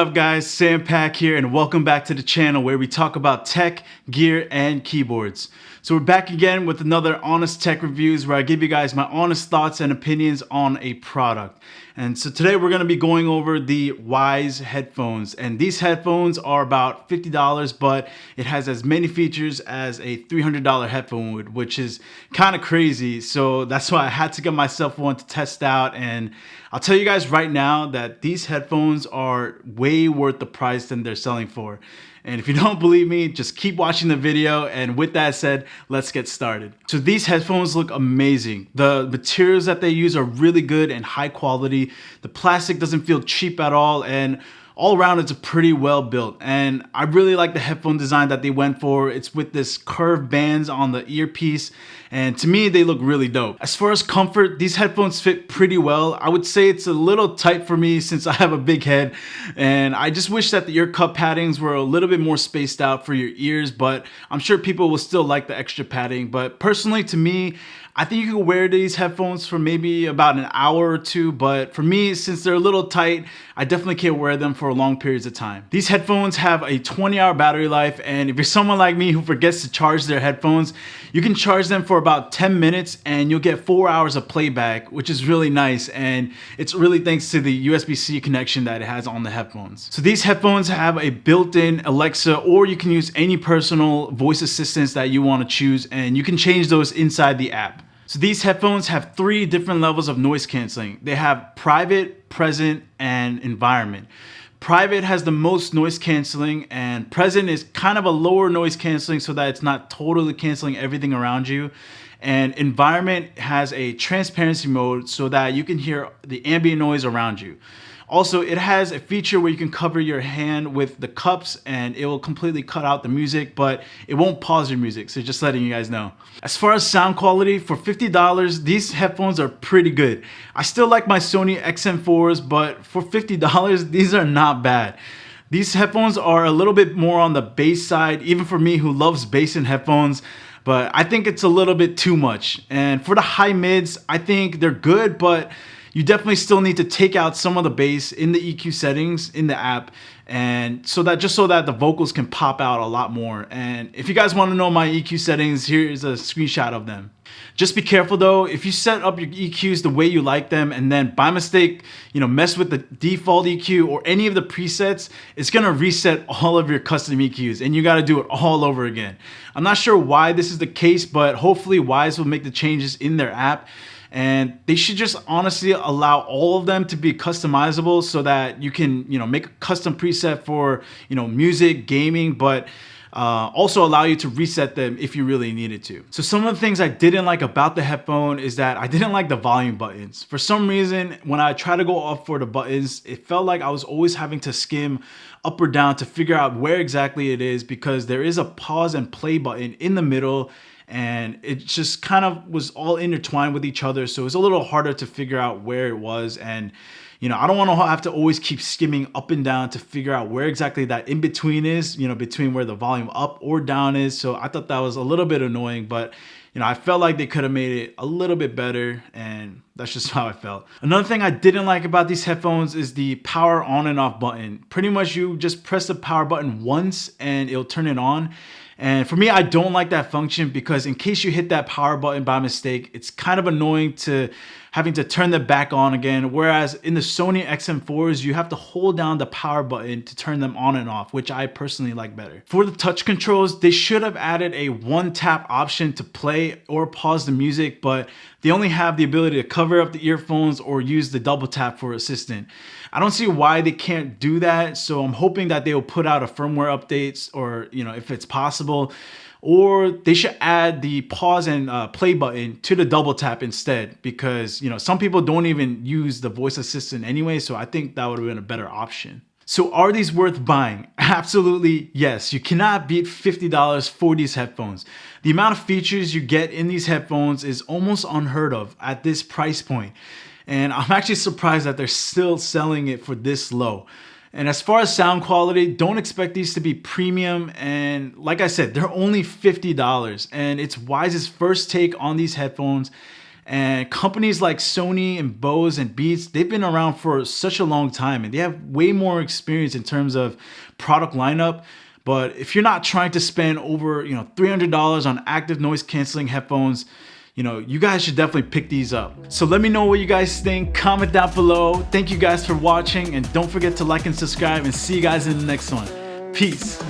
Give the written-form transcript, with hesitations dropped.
up guys, Sam Pack here and welcome back to the channel where we talk about tech, gear, and keyboards. So we're back again with another honest tech reviews where I give you guys my honest thoughts and opinions on a product. And so today we're going to be going over the Wyze headphones, and these headphones are about $50, but it has as many features as a $300 headphone would, which is kind of crazy. So that's why I had to get myself one to test out, and I'll tell you guys right now that these headphones are way worth the price than they're selling for. And if you don't believe me, just keep watching the video. And with that said, let's get started. So these headphones look amazing. The materials that they use are really good and high quality. The plastic doesn't feel cheap at all, and all around it's a pretty well built. And I really like the headphone design that they went for. It's with this curved bands on the earpiece, and to me they look really dope. As far as comfort, these headphones fit pretty well. I would say it's a little tight for me since I have a big head, and I just wish that the ear cup paddings were a little bit more spaced out for your ears, but I'm sure people will still like the extra padding. But personally, to me, I think you can wear these headphones for maybe about an hour or two, but for me, since they're a little tight, I definitely can't wear them for long periods of time. These headphones have a 20-hour battery life, and if you're someone like me who forgets to charge their headphones, you can charge them for about 10 minutes and you'll get 4 hours of playback, which is really nice, and it's really thanks to the USB-C connection that it has on the headphones. So these headphones have a built-in Alexa, or you can use any personal voice assistants that you want to choose, and you can change those inside the app. So these headphones have 3 different levels of noise canceling. They have private, present, and environment. Private has the most noise canceling, and present is kind of a lower noise canceling so that it's not totally canceling everything around you. And environment has a transparency mode so that you can hear the ambient noise around you. Also, it has a feature where you can cover your hand with the cups and it will completely cut out the music, but it won't pause your music, so just letting you guys know. As far as sound quality, for $50, these headphones are pretty good. I still like my Sony XM4s, but for $50, these are not bad. These headphones are a little bit more on the bass side, even for me who loves bass in headphones, but I think it's a little bit too much. And for the high mids, I think they're good, but you definitely still need to take out some of the bass in the EQ settings in the app, and so that the vocals can pop out a lot more. And if you guys want to know my EQ settings, here's a screenshot of them. Just be careful though, if you set up your EQs the way you like them and then by mistake, mess with the default EQ or any of the presets, it's gonna reset all of your custom EQs and you gotta do it all over again. I'm not sure why this is the case, but hopefully Wyze will make the changes in their app. And they should just honestly allow all of them to be customizable so that you can, make a custom preset for, music, gaming, but also allow you to reset them if you really needed to. So some of the things I didn't like about the headphone is that I didn't like the volume buttons. For some reason, when I try to go up for the buttons, it felt like I was always having to skim up or down to figure out where exactly it is, because there is a pause and play button in the middle, and it just kind of was all intertwined with each other, so it was a little harder to figure out where it was. And I don't want to have to always keep skimming up and down to figure out where exactly that in between is, between where the volume up or down is. So I thought that was a little bit annoying, but I felt like they could have made it a little bit better, and that's just how I felt. Another thing I didn't like about these headphones is the power on and off button. Pretty much you just press the power button once and it'll turn it on. And for me, I don't like that function, because in case you hit that power button by mistake, it's kind of annoying to having to turn them back on again. Whereas in the Sony XM4s, you have to hold down the power button to turn them on and off, which I personally like better. For the touch controls, they should have added a one-tap option to play or pause the music, but they only have the ability to cover up the earphones or use the double tap for assistant. I don't see why they can't do that, so I'm hoping that they will put out a firmware updates, or if it's possible, or they should add the pause and play button to the double tap instead, because some people don't even use the voice assistant anyway, so I think that would have been a better option. So are these worth buying? Absolutely yes. You cannot beat $50 for these headphones. The amount of features you get in these headphones is almost unheard of at this price point. And I'm actually surprised that they're still selling it for this low. And as far as sound quality, don't expect these to be premium. And like I said, they're only $50, and it's Wyze's first take on these headphones. And companies like Sony and Bose and Beats, they've been around for such a long time and they have way more experience in terms of product lineup. But if you're not trying to spend over, $300 on active noise canceling headphones, you guys should definitely pick these up. So let me know what you guys think. Comment down below. Thank you guys for watching, and don't forget to like and subscribe, and see you guys in the next one. Peace.